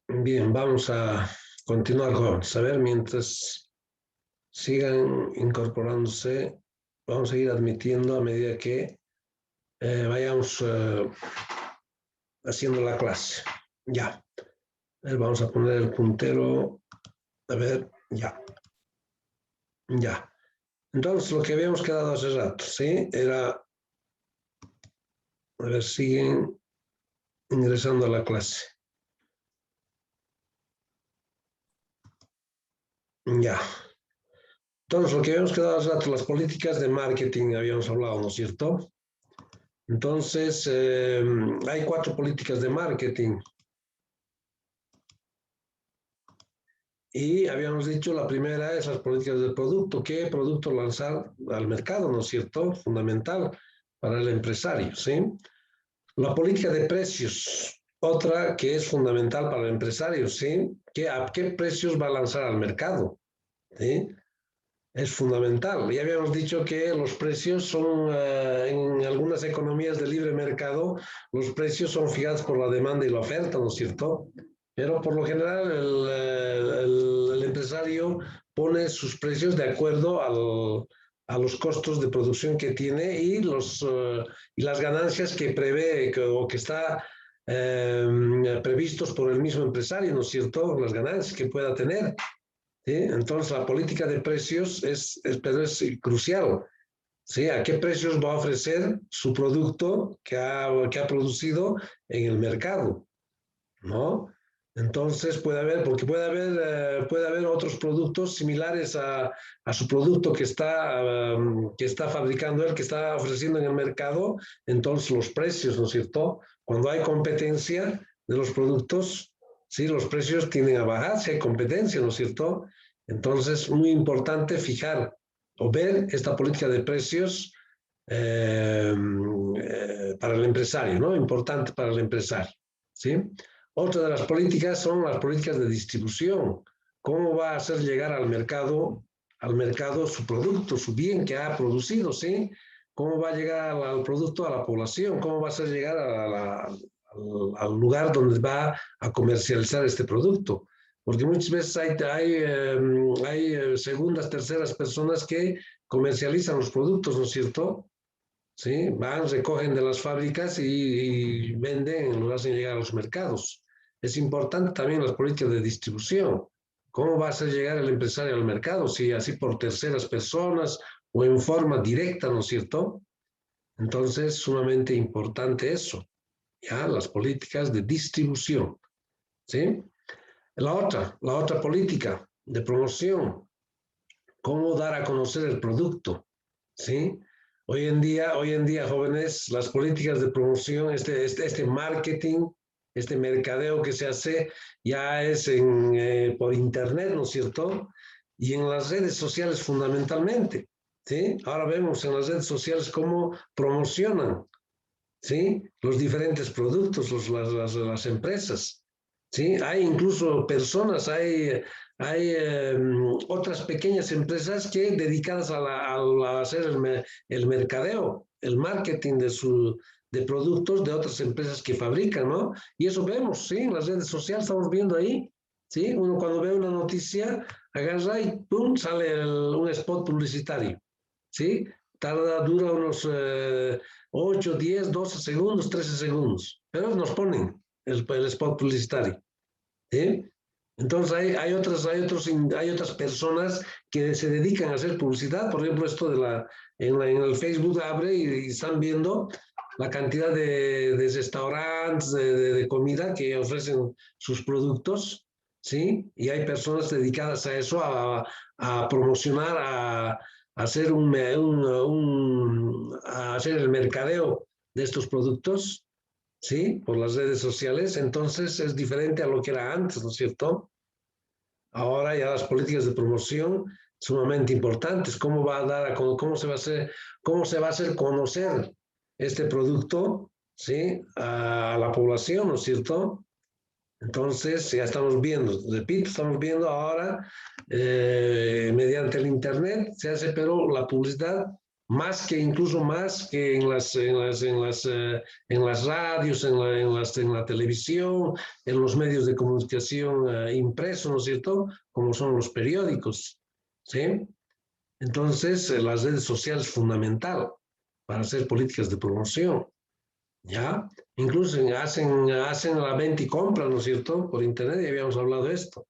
Bien, vamos a continuar, jóvenes. A ver, mientras sigan incorporándose, vamos a ir admitiendo a medida que vayamos haciendo la clase. Ya. Vamos a poner el puntero. A ver, ya. Ya. Entonces, lo que habíamos quedado hace rato, ¿sí? Era, a ver, siguen ingresando a la clase. Ya. Entonces, lo que habíamos quedado hace rato, las políticas de marketing habíamos hablado, ¿no es cierto? Entonces, hay 4 políticas de marketing. Y habíamos dicho, la primera es las políticas del producto. ¿Qué producto lanzar al mercado, no es cierto? Fundamental para el empresario, ¿sí? La política de precios, otra que es fundamental para el empresario, ¿sí? ¿A qué precios va a lanzar al mercado? ¿Sí? Es fundamental. Ya habíamos dicho que los precios son, en algunas economías de libre mercado, los precios son fijados por la demanda y la oferta, ¿no es cierto? Pero por lo general el empresario pone sus precios de acuerdo a los costos de producción que tiene y las ganancias que prevé o que está previstos por el mismo empresario, ¿no es cierto? Las ganancias que pueda tener. ¿Sí? Entonces, la política de precios pero es crucial. ¿Sí? ¿A qué precios va a ofrecer su producto que ha producido en el mercado? ¿No? Entonces puede haber otros productos similares a su producto que está fabricando él, que está ofreciendo en el mercado, entonces los precios, ¿no es cierto? Cuando hay competencia de los productos, sí, los precios tienden a bajar si hay competencia, ¿no es cierto? Entonces, muy importante fijar o ver esta política de precios para el empresario, ¿no? Importante para el empresario, ¿sí? Otra de las políticas son las políticas de distribución. ¿Cómo va a hacer llegar al mercado su producto, su bien que ha producido, ¿sí? ¿Cómo va a llegar al producto a la población? ¿Cómo va a hacer llegar al lugar donde va a comercializar este producto? Porque muchas veces hay segundas, terceras personas que comercializan los productos, ¿no es cierto? ¿Sí? Van, recogen de las fábricas y venden, lo hacen llegar a los mercados. Es importante también las políticas de distribución. ¿Cómo va a hacer llegar el empresario al mercado? Si así por terceras personas o en forma directa, ¿no es cierto? Entonces, sumamente importante eso, ¿ya? Las políticas de distribución, ¿sí? La otra política de promoción, cómo dar a conocer el producto, ¿sí? Hoy en día, jóvenes, las políticas de promoción, este marketing, este mercadeo que se hace ya es por internet, ¿no es cierto? Y en las redes sociales fundamentalmente, ¿sí? Ahora vemos en las redes sociales cómo promocionan, ¿sí? Los diferentes productos, las empresas, ¿sí? Hay incluso personas, hay otras pequeñas empresas que dedicadas a hacer el mercadeo, el marketing de productos de otras empresas que fabrican, ¿no? Y eso vemos, ¿sí? En las redes sociales estamos viendo ahí, ¿sí? Uno cuando ve una noticia, agarra y ¡pum! Sale un spot publicitario, ¿sí? Dura unos 8, 10, 12 segundos, 13 segundos, pero nos ponen el spot publicitario, ¿sí? Entonces hay otras personas que se dedican a hacer publicidad, por ejemplo, esto en el Facebook abre y están viendo la cantidad de restaurantes, de comida que ofrecen sus productos, ¿sí? Y hay personas dedicadas a eso, a promocionar, a hacer a hacer el mercadeo de estos productos, ¿sí? Por las redes sociales. Entonces es diferente a lo que era antes, ¿no es cierto? Ahora ya las políticas de promoción sumamente importantes. ¿Cómo va a dar cómo se va a hacer conocer este producto, ¿sí? A la población, ¿no es cierto? Entonces, ya estamos viendo, repito, estamos viendo ahora mediante el Internet se hace, pero la publicidad incluso más que en las radios, en la televisión, en los medios de comunicación impresos, ¿no es cierto? Como son los periódicos, ¿sí? Entonces, las redes sociales es fundamental para hacer políticas de promoción, ¿ya? Incluso hacen la venta y compra, ¿no es cierto? Por internet, ya habíamos hablado de esto.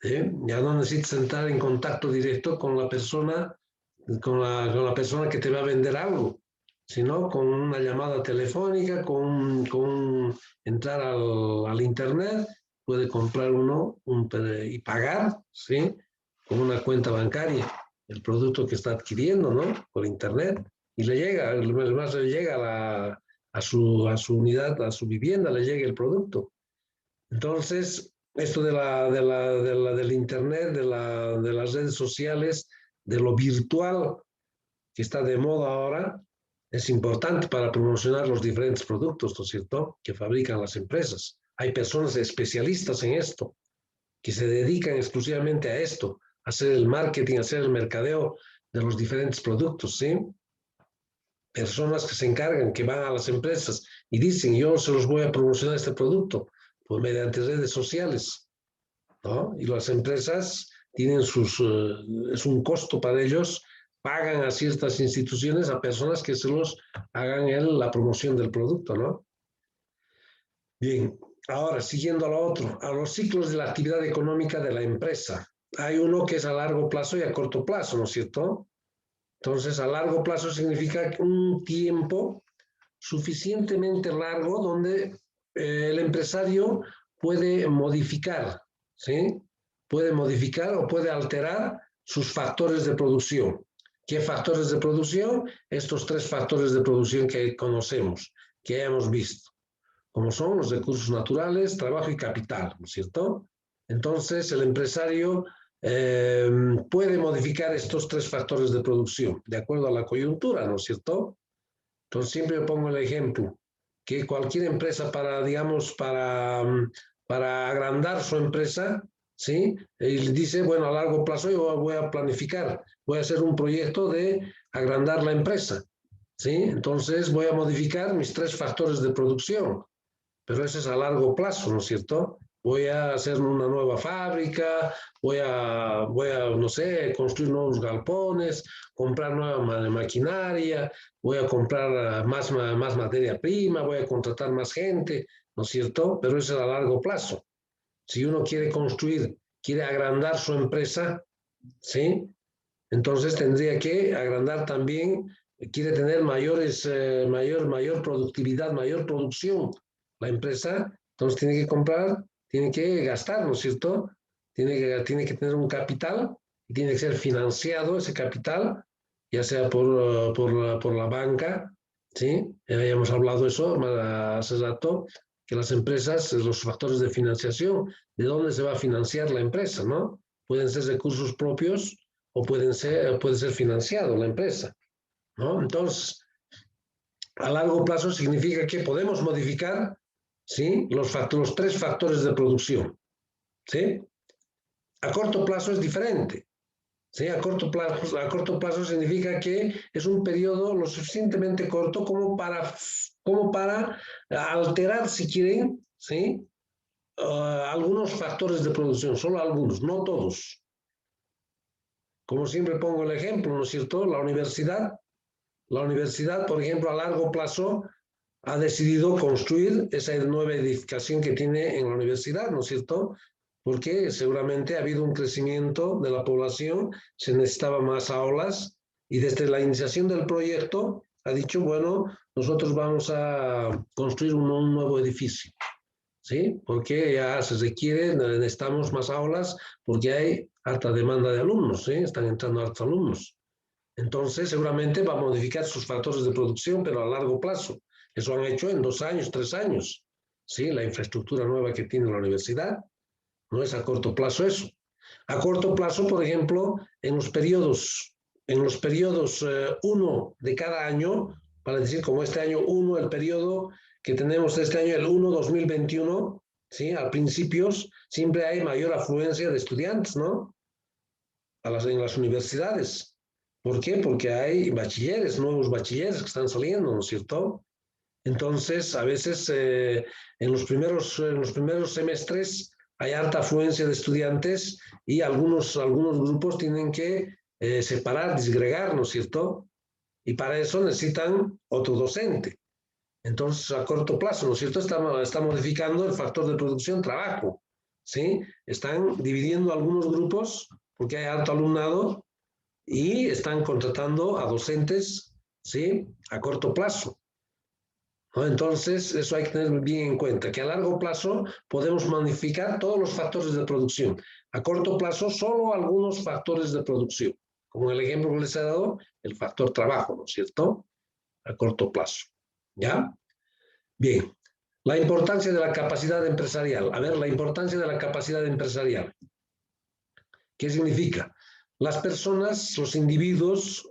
Ya no necesitas entrar en contacto directo con la persona, que te va a vender algo, sino con una llamada telefónica, entrar al internet, puede comprar uno y pagar, ¿sí? Con una cuenta bancaria el producto que está adquiriendo, ¿no? Por internet. Y le llega, además le llega a su unidad, a su vivienda, le llega el producto. Entonces, esto del internet, de las redes sociales, de lo virtual que está de moda ahora, es importante para promocionar los diferentes productos, ¿no es cierto?, que fabrican las empresas. Hay personas especialistas en esto, que se dedican exclusivamente a esto, a hacer el marketing, a hacer el mercadeo de los diferentes productos, ¿sí? Personas que se encargan, que van a las empresas y dicen, yo se los voy a promocionar este producto, pues mediante redes sociales, ¿no? Y las empresas tienen es un costo para ellos, pagan a ciertas instituciones, a personas que se los hagan la promoción del producto, ¿no? Bien, ahora siguiendo a lo otro, a los ciclos de la actividad económica de la empresa. Hay uno que es a largo plazo y a corto plazo, ¿no es cierto? Entonces, a largo plazo significa un tiempo suficientemente largo donde el empresario puede modificar, ¿sí? Puede modificar o puede alterar sus factores de producción. ¿Qué factores de producción? Estos tres factores de producción que conocemos, que hemos visto, como son los recursos naturales, trabajo y capital, ¿no es cierto? Entonces, el empresario puede modificar estos tres factores de producción de acuerdo a la coyuntura, ¿no es cierto? Entonces, siempre pongo el ejemplo que cualquier empresa digamos, para agrandar su empresa, ¿sí? Y dice, bueno, a largo plazo yo voy a planificar, voy a hacer un proyecto de agrandar la empresa, ¿sí? Entonces, voy a modificar mis tres factores de producción, pero eso es a largo plazo, ¿no es cierto? Voy a hacer una nueva fábrica, no sé, construir nuevos galpones, comprar nueva maquinaria, voy a comprar más materia prima, voy a contratar más gente, ¿no es cierto? Pero eso es a largo plazo. Si uno quiere construir, quiere agrandar su empresa, ¿sí? Entonces tendría que agrandar también, quiere tener mayor productividad, mayor producción la empresa, entonces tiene que comprar, tiene que gastar, ¿no es cierto? Tiene que tener un capital y tiene que ser financiado ese capital, ya sea por la banca, ¿sí? Ya habíamos hablado de eso hace rato, que las empresas, los factores de financiación, ¿de dónde se va a financiar la empresa, no? Pueden ser recursos propios o puede ser financiado la empresa, ¿no? Entonces, a largo plazo significa que podemos modificar, ¿sí? Los tres factores de producción, ¿sí? A corto plazo es diferente, ¿sí? A corto plazo significa que es un periodo lo suficientemente corto como para alterar, si quieren, ¿sí? Algunos factores de producción, solo algunos, no todos. Como siempre pongo el ejemplo, ¿no es cierto? La universidad, por ejemplo, a largo plazo ha decidido construir esa nueva edificación que tiene en la universidad, ¿no es cierto? Porque seguramente ha habido un crecimiento de la población, se necesitaba más aulas y desde la iniciación del proyecto ha dicho, bueno, nosotros vamos a construir un nuevo edificio, ¿sí? Porque ya se requiere, necesitamos más aulas porque hay alta demanda de alumnos, ¿sí? Están entrando altos alumnos. Entonces, seguramente va a modificar sus factores de producción, pero a largo plazo. Eso han hecho en 2 años, 3 años. ¿Sí? La infraestructura nueva que tiene la universidad. No es a corto plazo eso. A corto plazo, por ejemplo, en los periodos 1 de cada año, para decir como este año 1, el periodo que tenemos este año, el 1-2021, ¿sí? A principios siempre hay mayor afluencia de estudiantes, ¿no? En las universidades. ¿Por qué? Porque hay bachilleres, nuevos bachilleres que están saliendo, ¿no es cierto? Entonces, a veces en los primeros semestres hay alta afluencia de estudiantes y algunos grupos tienen que separar, disgregar, ¿no es cierto? Y para eso necesitan otro docente. Entonces, a corto plazo, ¿no es cierto? Está modificando el factor de producción trabajo, ¿sí? Están dividiendo algunos grupos porque hay alto alumnado y están contratando a docentes, ¿sí? A corto plazo, ¿no? Entonces, eso hay que tener bien en cuenta, que a largo plazo podemos modificar todos los factores de producción. A corto plazo, solo algunos factores de producción. Como el ejemplo que les he dado, el factor trabajo, ¿no es cierto? A corto plazo. ¿Ya? Bien. La importancia de la capacidad empresarial. A ver, la importancia de la capacidad empresarial. ¿Qué significa? Las personas, los individuos,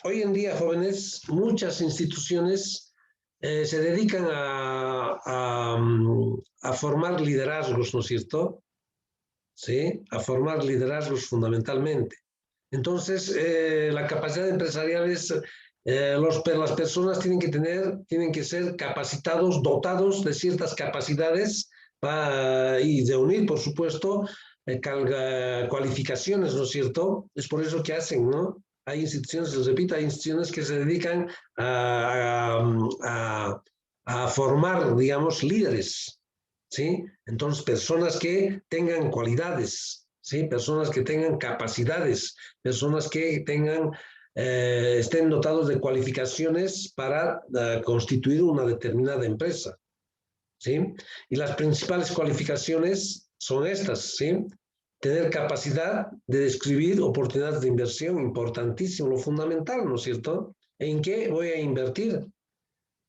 hoy en día, jóvenes, muchas instituciones se dedican a formar liderazgos, ¿no es cierto? ¿Sí? A formar liderazgos fundamentalmente. Entonces, la capacidad empresarial es, las personas tienen que ser capacitados, dotados de ciertas capacidades y de unir, por supuesto, cualificaciones, ¿no es cierto? Es por eso que hacen, ¿no? Hay instituciones, les repito, hay instituciones que se dedican a formar, digamos, líderes, ¿sí? Entonces, personas que tengan cualidades, ¿sí? Personas que tengan capacidades, personas que estén dotados de cualificaciones para constituir una determinada empresa, ¿sí? Y las principales cualificaciones son estas, ¿sí? Tener capacidad de describir oportunidades de inversión, importantísimo, lo fundamental, ¿no es cierto? ¿En qué voy a invertir?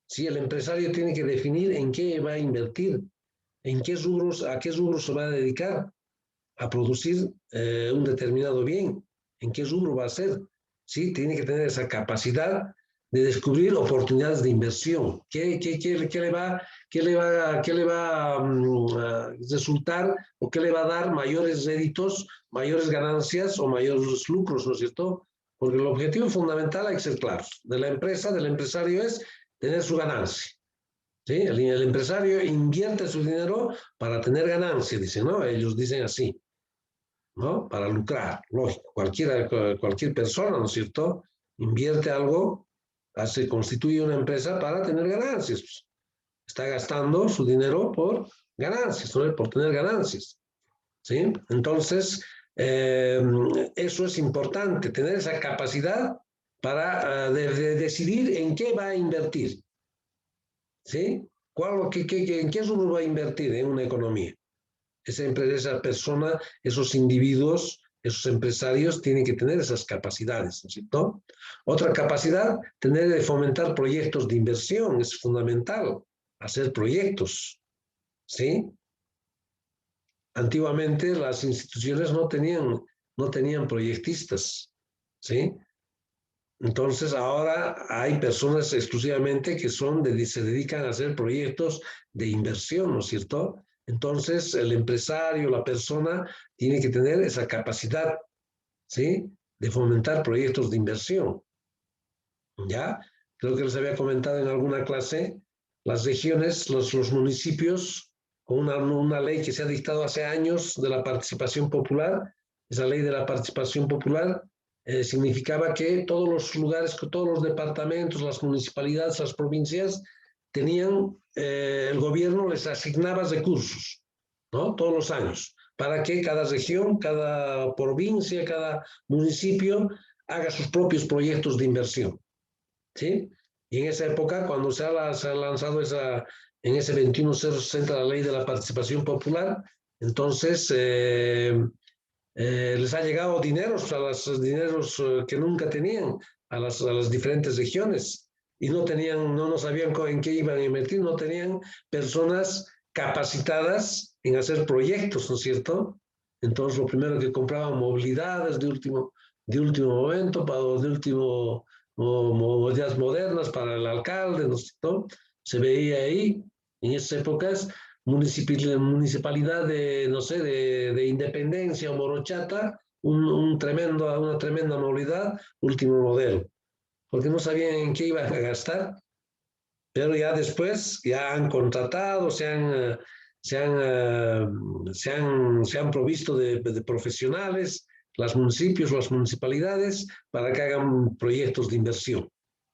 Sí, el empresario tiene que definir en qué va a invertir, en qué rubros, a qué rubros se va a dedicar a producir un determinado bien, en qué rubro va a ser. Sí, tiene que tener esa capacidad de descubrir oportunidades de inversión. ¿Qué le va a resultar o qué le va a dar mayores réditos, mayores ganancias o mayores lucros, ¿no es cierto? Porque el objetivo fundamental hay que ser claro, de la empresa, del empresario es tener su ganancia. ¿Sí? El empresario invierte su dinero para tener ganancia, dicen, ¿no? Ellos dicen así, ¿no? Para lucrar, lógico. Cualquier persona, ¿no es cierto? Invierte algo, constituye una empresa para tener ganancias. Pues. Está gastando su dinero por ganancias, ¿no? Por tener ganancias, ¿sí? Entonces, eso es importante, tener esa capacidad para de decidir en qué va a invertir, ¿sí? ¿En qué rubro va a invertir en una economía? Esa persona, esos individuos, esos empresarios tienen que tener esas capacidades, ¿no es cierto? Otra capacidad, tener de fomentar proyectos de inversión, es fundamental, hacer proyectos, ¿sí? Antiguamente las instituciones no tenían proyectistas, ¿sí? Entonces ahora hay personas exclusivamente que se dedican a hacer proyectos de inversión, ¿no es cierto? Entonces el empresario, la persona, tiene que tener esa capacidad, ¿sí? De fomentar proyectos de inversión, ¿ya? Creo que les había comentado en alguna clase, las regiones, los municipios, con una ley que se ha dictado hace años de la participación popular, esa ley de la participación popular significaba que todos los lugares, que todos los departamentos, las municipalidades, las provincias, el gobierno les asignaba recursos, ¿no? Todos los años, para que cada región, cada provincia, cada municipio haga sus propios proyectos de inversión. ¿Sí? Y en esa época, cuando se ha lanzado en ese 21060 la ley de la participación popular, entonces les ha llegado dineros que nunca tenían a las diferentes regiones y no sabían en qué iban a invertir, no tenían personas capacitadas en hacer proyectos, ¿no es cierto? Entonces lo primero que compraban movilidades de último momento, de último movilidades modernas para el alcalde, ¿no es cierto? Se veía ahí, en esas épocas, municipalidad de, no sé, de Independencia o Morochata, una tremenda movilidad, último modelo, porque no sabían en qué iban a gastar, pero ya después ya han contratado, se han provisto de profesionales, los municipios, las municipalidades, para que hagan proyectos de inversión.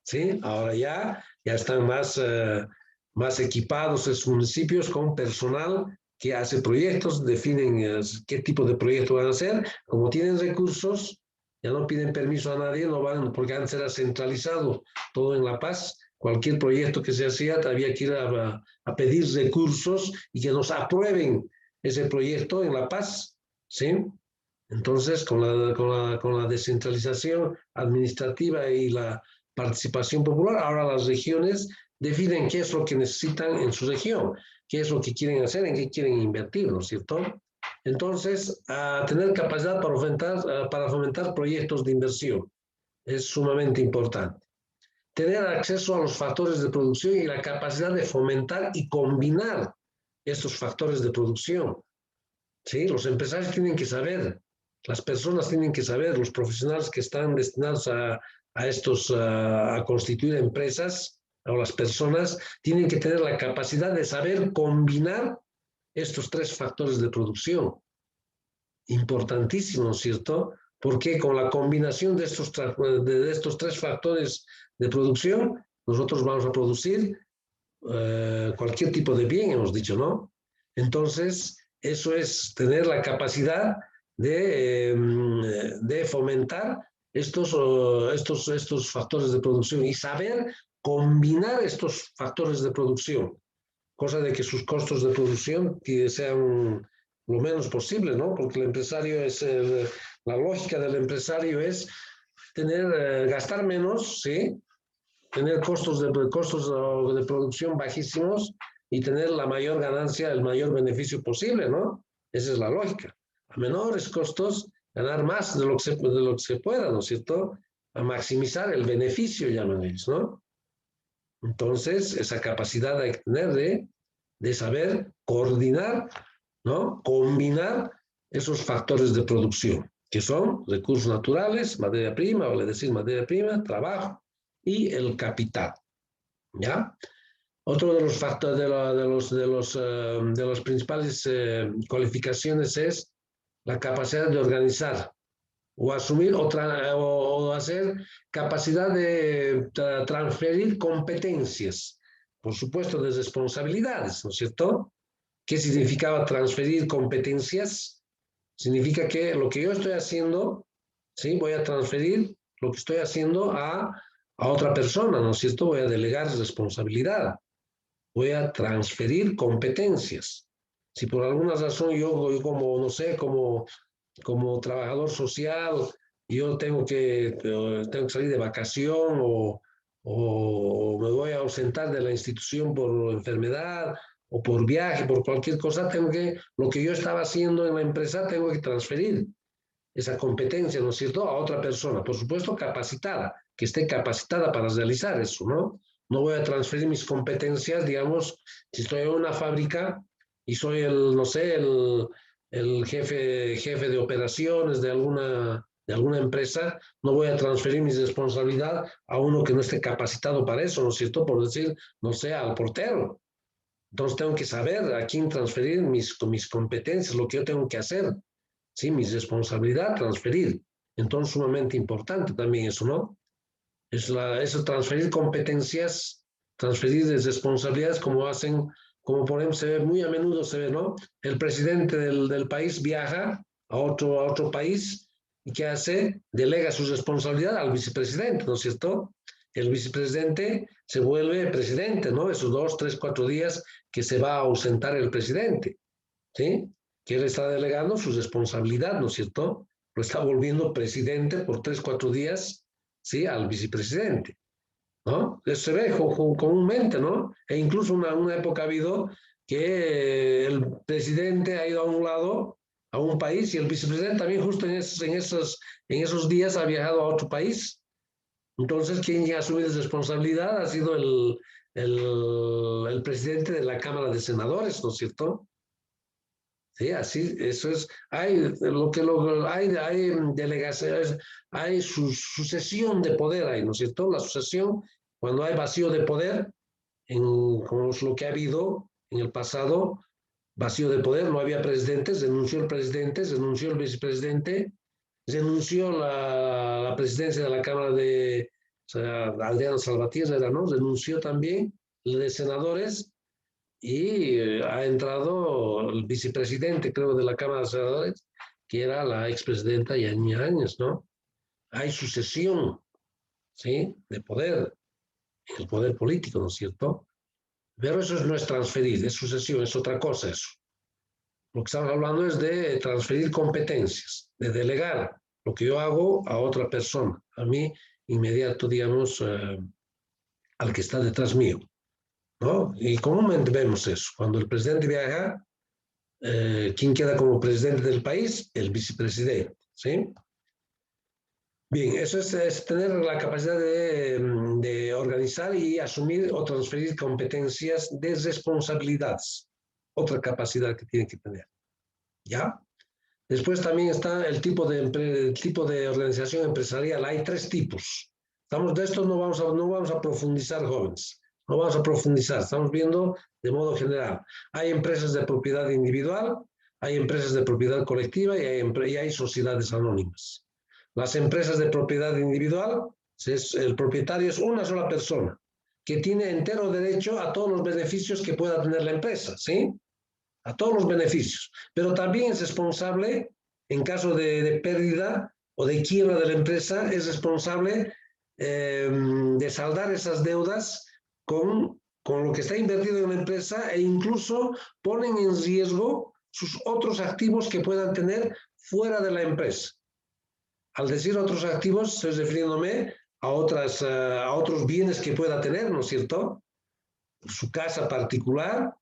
¿Sí? Ahora ya están más equipados esos municipios con personal que hace proyectos, definen qué tipo de proyecto van a hacer. Como tienen recursos, ya no piden permiso a nadie, no van, porque antes era centralizado todo en La Paz. Cualquier proyecto que se hacía había que ir a pedir recursos y que nos aprueben ese proyecto en La Paz, ¿sí? Entonces, con la descentralización administrativa y la participación popular, ahora las regiones definen qué es lo que necesitan en su región, qué es lo que quieren hacer, en qué quieren invertir, ¿no es cierto? Entonces, a tener capacidad para fomentar proyectos de inversión es sumamente importante. Tener acceso a los factores de producción y la capacidad de fomentar y combinar estos factores de producción. ¿Sí? Los empresarios tienen que saber, las personas tienen que saber, los profesionales que están destinados a constituir empresas, o las personas, tienen que tener la capacidad de saber combinar estos tres factores de producción. Importantísimo, ¿cierto? Porque con la combinación de estos tres factores de producción, nosotros vamos a producir cualquier tipo de bien, hemos dicho, ¿no? Entonces, eso es tener la capacidad de fomentar estos factores de producción y saber combinar estos factores de producción, cosa de que sus costos de producción sean lo menos posible, ¿no? Porque el empresario la lógica del empresario es gastar menos, ¿sí? Tener costos de producción bajísimos y tener la mayor ganancia, el mayor beneficio posible, ¿no? Esa es la lógica. A menores costos, ganar más de lo que se pueda, ¿no es cierto? A maximizar el beneficio, llaman ellos, ¿no? Entonces, esa capacidad hay que tener de saber coordinar, ¿no? Combinar esos factores de producción, que son recursos naturales, materia prima, vale decir materia prima, trabajo y el capital, ¿ya? Otro de los factores, de las principales cualificaciones es la capacidad de organizar o asumir o hacer capacidad de transferir competencias, por supuesto, de responsabilidades, ¿no es cierto? ¿Qué significaba transferir competencias? Significa que lo que yo estoy haciendo, ¿sí? Voy a transferir lo que estoy haciendo a otra persona, ¿no es cierto? Voy a delegar responsabilidad, voy a transferir competencias. Si por alguna razón yo como, no sé, como trabajador social, yo tengo que salir de vacación o me voy a ausentar de la institución por enfermedad o por viaje, por cualquier cosa, lo que yo estaba haciendo en la empresa, tengo que transferir esa competencia, ¿no es cierto?, a otra persona, por supuesto capacitada, que esté capacitada para realizar eso, ¿no? No voy a transferir mis competencias, digamos, si estoy en una fábrica y soy no sé, el jefe de operaciones de alguna empresa, no voy a transferir mi responsabilidad a uno que no esté capacitado para eso, ¿no es cierto? Por decir, no sé, al portero. Entonces tengo que saber a quién transferir mis competencias, lo que yo tengo que hacer. Sí, mi responsabilidad, transferir. Entonces, sumamente importante también eso, ¿no? Eso transferir competencias, transferir responsabilidades como por ejemplo, se ve muy a menudo, se ve, ¿no? El presidente del país viaja a otro país y ¿qué hace? Delega su responsabilidad al vicepresidente, ¿no es cierto? El vicepresidente se vuelve presidente, ¿no? Esos 2, 3, 4 días que se va a ausentar el presidente, ¿sí? Que él está delegando su responsabilidad, ¿no es cierto? Lo está volviendo presidente por 3, 4 días, ¿sí? Al vicepresidente, ¿no? Eso se ve comúnmente, ¿no? E incluso una época ha habido que el presidente ha ido a un lado, a un país, y el vicepresidente también justo en esos días ha viajado a otro país. Entonces, quien ha asumido responsabilidad ha sido el presidente de la Cámara de Senadores, ¿no es cierto? Sí, así, eso es, hay hay delegaciones, hay sucesión de poder ahí, ¿no es cierto? La sucesión, cuando hay vacío de poder, como es lo que ha habido en el pasado, vacío de poder, no había presidentes, renunció el presidente, renunció el vicepresidente, renunció la presidencia de la Cámara de, o sea, Adriano Salvatierra era, ¿no? Renunció también el de senadores y ha entrado el vicepresidente, creo, de la Cámara de Senadores, que era la expresidenta Yanine Áñez, ¿no? Hay sucesión, ¿sí? De poder, el poder político, ¿no es cierto? Pero eso no es transferir, es sucesión, es otra cosa eso. Lo que estamos hablando es de transferir competencias, de delegar lo que yo hago a otra persona, a mí inmediato, digamos, al que está detrás mío, ¿no? Y comúnmente vemos eso. Cuando el presidente viaja, ¿quién queda como presidente del país? El vicepresidente, ¿sí? Bien, eso es tener la capacidad de organizar y asumir o transferir competencias de responsabilidades. Otra capacidad que tiene que tener, ¿ya? Después también está el tipo de organización empresarial. Hay tres tipos. Estamos de esto, no vamos a profundizar, jóvenes. No vamos a profundizar. Estamos viendo de modo general. Hay empresas de propiedad individual, hay empresas de propiedad colectiva y hay sociedades anónimas. Las empresas de propiedad individual, el propietario es una sola persona que tiene entero derecho a todos los beneficios que pueda tener la empresa, ¿sí? A todos los beneficios, pero también es responsable en caso de pérdida o de quiebra de la empresa, es responsable de saldar esas deudas con lo que está invertido en la empresa e incluso ponen en riesgo sus otros activos que puedan tener fuera de la empresa. Al decir otros activos, estoy refiriéndome a otros bienes que pueda tener, ¿no es cierto? Su casa particular,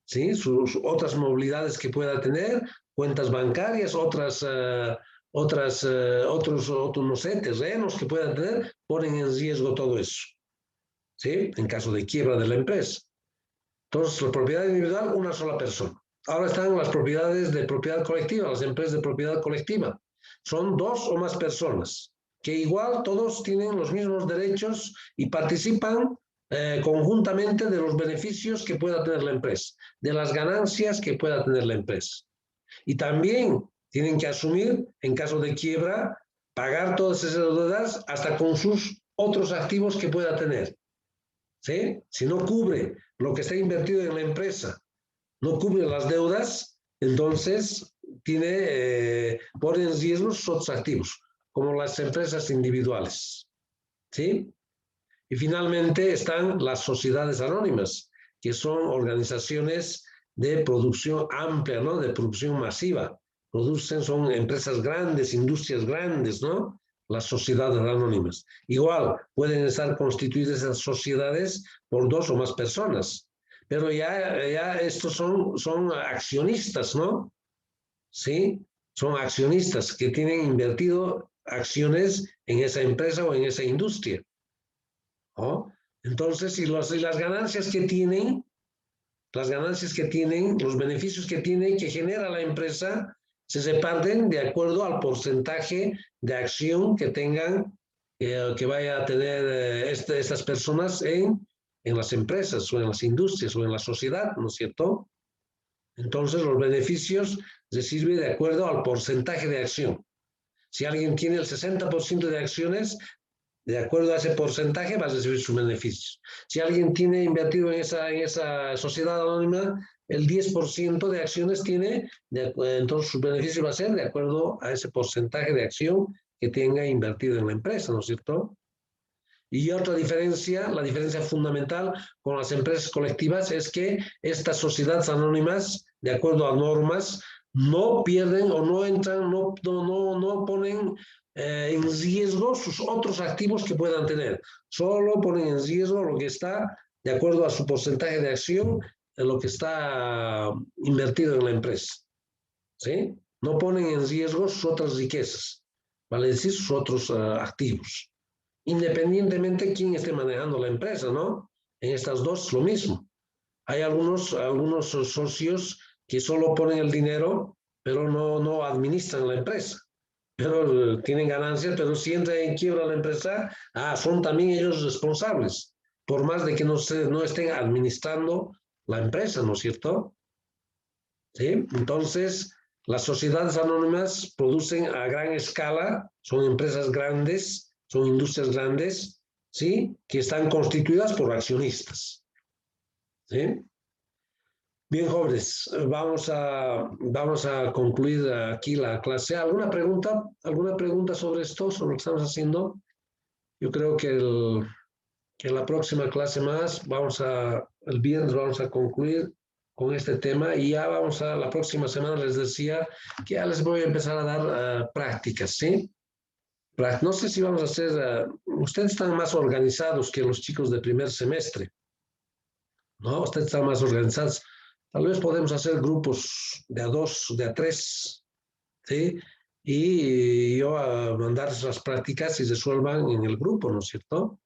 ¿sí? Sus otras movilidades que pueda tener, cuentas bancarias, otros, no sé, terrenos que puedan tener, ponen en riesgo todo eso, ¿sí? En caso de quiebra de la empresa. Entonces, la propiedad individual, una sola persona. Ahora están las propiedades de propiedad colectiva, las empresas de propiedad colectiva. Son dos o más personas, que igual todos tienen los mismos derechos y participan conjuntamente de los beneficios que pueda tener la empresa, de las ganancias que pueda tener la empresa. Y también tienen que asumir, en caso de quiebra, pagar todas esas deudas hasta con sus otros activos que pueda tener. ¿Sí? Si no cubre lo que está invertido en la empresa, no cubre las deudas, entonces pone en riesgo sus otros activos, como las empresas individuales. ¿Sí? Y finalmente están las sociedades anónimas, que son organizaciones de producción amplia, ¿no? De producción masiva. Son empresas grandes, industrias grandes, ¿no? Las sociedades anónimas. Igual, pueden estar constituidas esas sociedades por dos o más personas, pero ya estos son accionistas, ¿no? ¿Sí? Son accionistas que tienen invertido acciones en esa empresa o en esa industria, ¿no? Entonces, si las ganancias que tienen, los beneficios que tienen, que genera la empresa, se reparten de acuerdo al porcentaje de acción que tengan, que vaya a tener estas personas en las empresas o en las industrias o en la sociedad, ¿no es cierto? Entonces, los beneficios se sirven de acuerdo al porcentaje de acción. Si alguien tiene el 60% de acciones, de acuerdo a ese porcentaje va a recibir sus beneficios. Si alguien tiene invertido en esa sociedad anónima, el 10% de acciones tiene, entonces su beneficio va a ser de acuerdo a ese porcentaje de acción que tenga invertido en la empresa, ¿no es cierto? Y otra diferencia, la diferencia fundamental con las empresas colectivas es que estas sociedades anónimas, de acuerdo a normas, no pierden o no entran, no ponen en riesgo sus otros activos que puedan tener. Solo ponen en riesgo lo que está de acuerdo a su porcentaje de acción, en lo que está invertido en la empresa. ¿Sí? No ponen en riesgo sus otras riquezas, vale decir, sus otros activos. Independientemente de quién esté manejando la empresa, ¿no? En estas dos lo mismo. Hay algunos socios que solo ponen el dinero, pero no administran la empresa. Pero tienen ganancias, pero si entra en quiebra la empresa, son también ellos responsables, por más de que no estén administrando la empresa, ¿no es cierto? ¿Sí? Entonces, las sociedades anónimas producen a gran escala, son empresas grandes, son industrias grandes, ¿sí? Que están constituidas por accionistas. ¿Sí? Bien, jóvenes, vamos a concluir aquí la clase. ¿Alguna pregunta sobre esto, sobre lo que estamos haciendo? Yo creo que la próxima clase más, el viernes vamos a concluir con este tema y ya la próxima semana les decía que ya les voy a empezar a dar prácticas, ¿sí? No sé si vamos a hacer, ustedes están más organizados que los chicos de primer semestre, ¿no? Ustedes están más organizados. Tal vez podemos hacer grupos de a 2, de a 3, ¿sí? Y yo a mandarles las prácticas y resuelvan en el grupo, ¿no es cierto?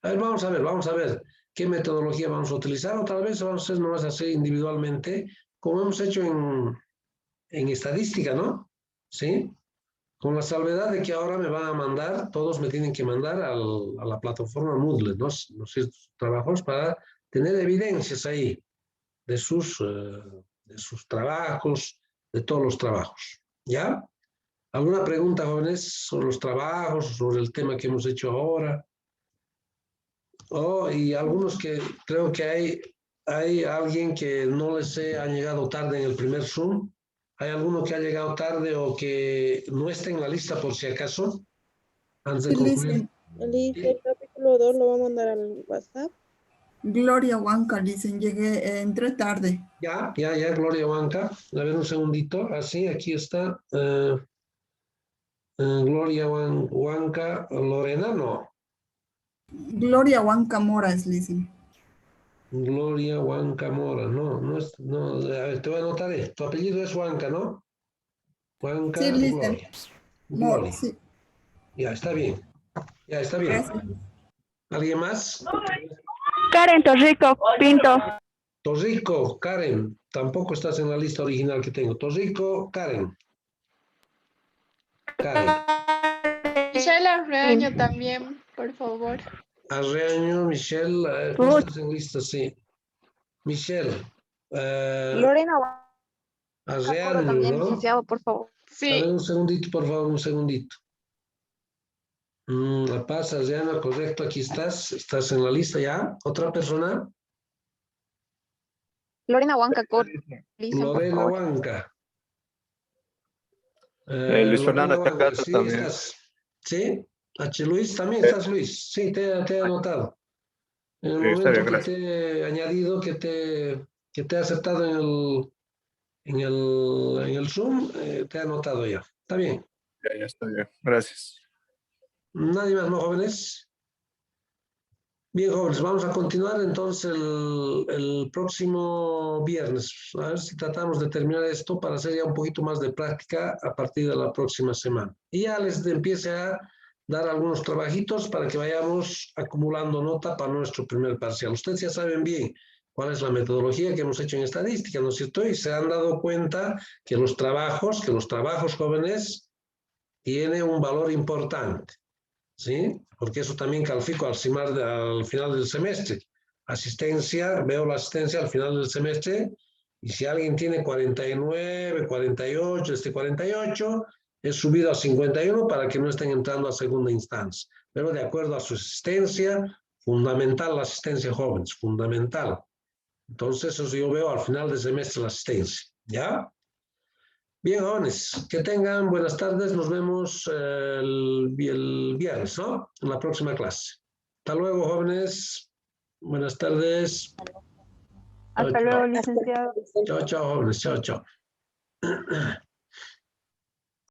A ver, vamos a ver qué metodología vamos a utilizar o tal vez vamos a hacer nomás así individualmente, como hemos hecho en estadística, ¿no? ¿Sí? Con la salvedad de que ahora me van a mandar, todos me tienen que mandar a la plataforma Moodle, ¿no? Los trabajos para tener evidencias ahí de sus trabajos, de todos los trabajos. ¿Ya? ¿Alguna pregunta, jóvenes, sobre los trabajos, sobre el tema que hemos hecho ahora? Y algunos que creo que hay alguien que no les ha llegado tarde en el primer Zoom. ¿Hay alguno que ha llegado tarde o que no está en la lista por si acaso? Antes de Sí, concluir. Lice, el capítulo 2 lo va a mandar al WhatsApp. Gloria Huanca, dicen, entré tarde. Ya, Gloria Huanca. A ver un segundito. Así, aquí está. Gloria Huanca. Lorena, no. Gloria Huanca Mora es, dicen. Gloria Huanca Mora. No, a ver, te voy a anotar. Tu apellido es Huanca, ¿no? Huanca Sí, dicen. Gloria. Sí. Ya, está bien. Ya, está bien. Gracias. ¿Alguien más? Karen Torrico Pinto. Torrico, Karen. Tampoco estás en la lista original que tengo. Torrico, Karen. Michelle Arreaño también, por favor. Arreaño, Michelle. ¿Cómo estás en lista? Sí. Michelle. Lorena Arreaño, también, ¿no? licenciado, por favor. A ver, Sí, un segundito, por favor, un segundito. La Paz, Arreaño, correcto, aquí estás. Estás en la lista ya. ¿Otra persona? Lorena Huanca dicen, por Lorena favor. Huanca. Luis Fernando Lorena Huanca, Chacato sí, también. estás. ¿Sí? H. Luis, también estás, Luis. Sí, te he anotado. En el Está momento bien, que gracias. te he añadido, que te he aceptado en el Zoom, te he anotado ya. Está bien. Ya está bien. Gracias. Nadie más, ¿no, jóvenes? Bien, jóvenes, vamos a continuar entonces el próximo viernes. A ver si tratamos de terminar esto para hacer ya un poquito más de práctica a partir de la próxima semana. Y ya les empiece a dar algunos trabajitos para que vayamos acumulando nota para nuestro primer parcial. Ustedes ya saben bien cuál es la metodología que hemos hecho en estadística, ¿no es cierto? Y se han dado cuenta que los trabajos jóvenes tienen un valor importante. ¿Sí? Porque eso también califico al final del semestre. Veo la asistencia al final del semestre y si alguien tiene 49, 48, 48, es subido a 51 para que no estén entrando a segunda instancia. Pero de acuerdo a su asistencia, fundamental la asistencia jóvenes, fundamental. Entonces eso yo veo al final del semestre la asistencia, ¿ya? Bien, jóvenes, que tengan buenas tardes. Nos vemos el viernes, ¿no? En la próxima clase. Hasta luego, jóvenes. Buenas tardes. Hasta luego, licenciado. Chao, jóvenes. Chao.